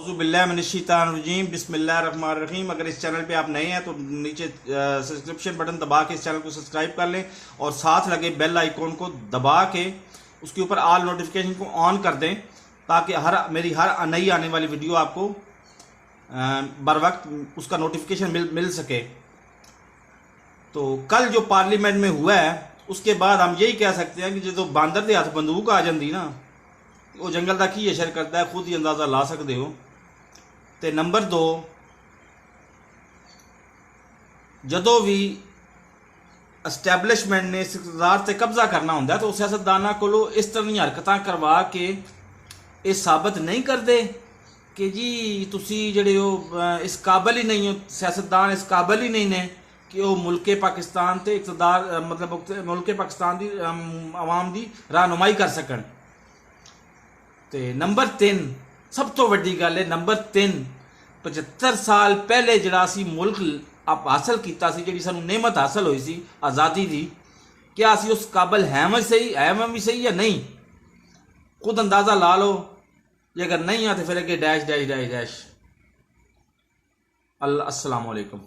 औज़ुबिल्लाहिमिनश्शैतानिर्रजीम बिस्मिल्लाहिर्रहमानिर्रहीम। अगर इस चैनल पे आप नए हैं तो नीचे सब्सक्रिप्शन बटन दबा के इस चैनल को सब्सक्राइब कर लें और साथ लगे बेल आइकॉन को दबा के उसके ऊपर ऑल नोटिफिकेशन को ऑन कर दें ताकि मेरी हर नई आने वाली वीडियो आपको बर वक्त उसका नोटिफिकेशन मिल सके। तो कल जो पार्लियामेंट में हुआ है उसके बाद हम यही कह सकते हैं कि जो बांदर के हाथ बंदूक आ जाती ना वो जंगल का की असर करता है, खुद ही अंदाज़ा ला सकते हो। तो नंबर 2, जदों भी एस्टैबलिशमेंट ने इक़्तिदार से कब्जा करना होंगे तो सियासतदाना को इस तरह की हरकत करवा के ये साबित नहीं करते कि जी तुसी जड़े हो इस काबिल ही नहीं हो, सियासतदान इस काबिल ही नहीं ने कि वो मुल्क पाकिस्तान ते इक़्तिदार मतलब मुल्क पाकिस्तान की आवाम की रहनुमाई कर सकन। तो नंबर 3 सब तो वड्डी गल है, नंबर 3 75 साल पहले जड़ा सी मुल्क आप हासिल किया सी, जी सानू नेमत हासिल हुई सी आज़ादी की, क्या असी उस काबिल है भी सही या नहीं? खुद अंदाज़ा ला लो, जे अगर नहीं है तो फिर अगे डैश डैश डैश डैश। अस्सलाम वालेकुम।